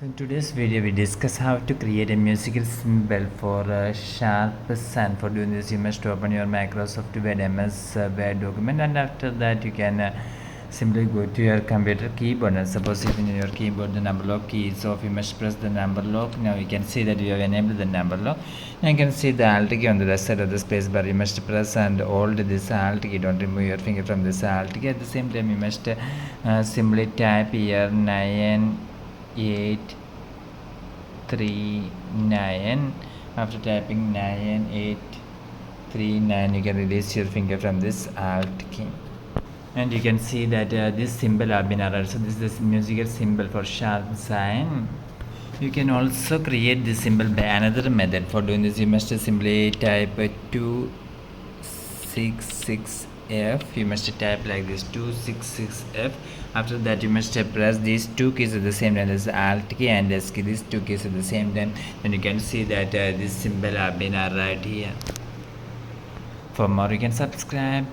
So in today's video we discuss how to create a musical symbol for sharp and for doing this you must open your Microsoft Word MS Word document, and after that you can simply go to your computer keyboard, and suppose if in your keyboard the number lock key is off, you must press the number lock. Now you can see that you have enabled the number lock. Now you can see the alt key on the left side of the space bar. You must press and hold this alt key. Don't remove your finger from this alt key. At the same time you must simply type here 9839. After typing 9839 you can release your finger from this alt key, and you can see that this symbol have been added. So this is the musical symbol for sharp sign. You can also create this symbol by another method. For doing this you must simply type 266F. you must type like this 266F. After that you must press these two keys at the same time, as alt key and S key, these two keys at the same time, and you can see that this symbol have been right here. For more you can subscribe.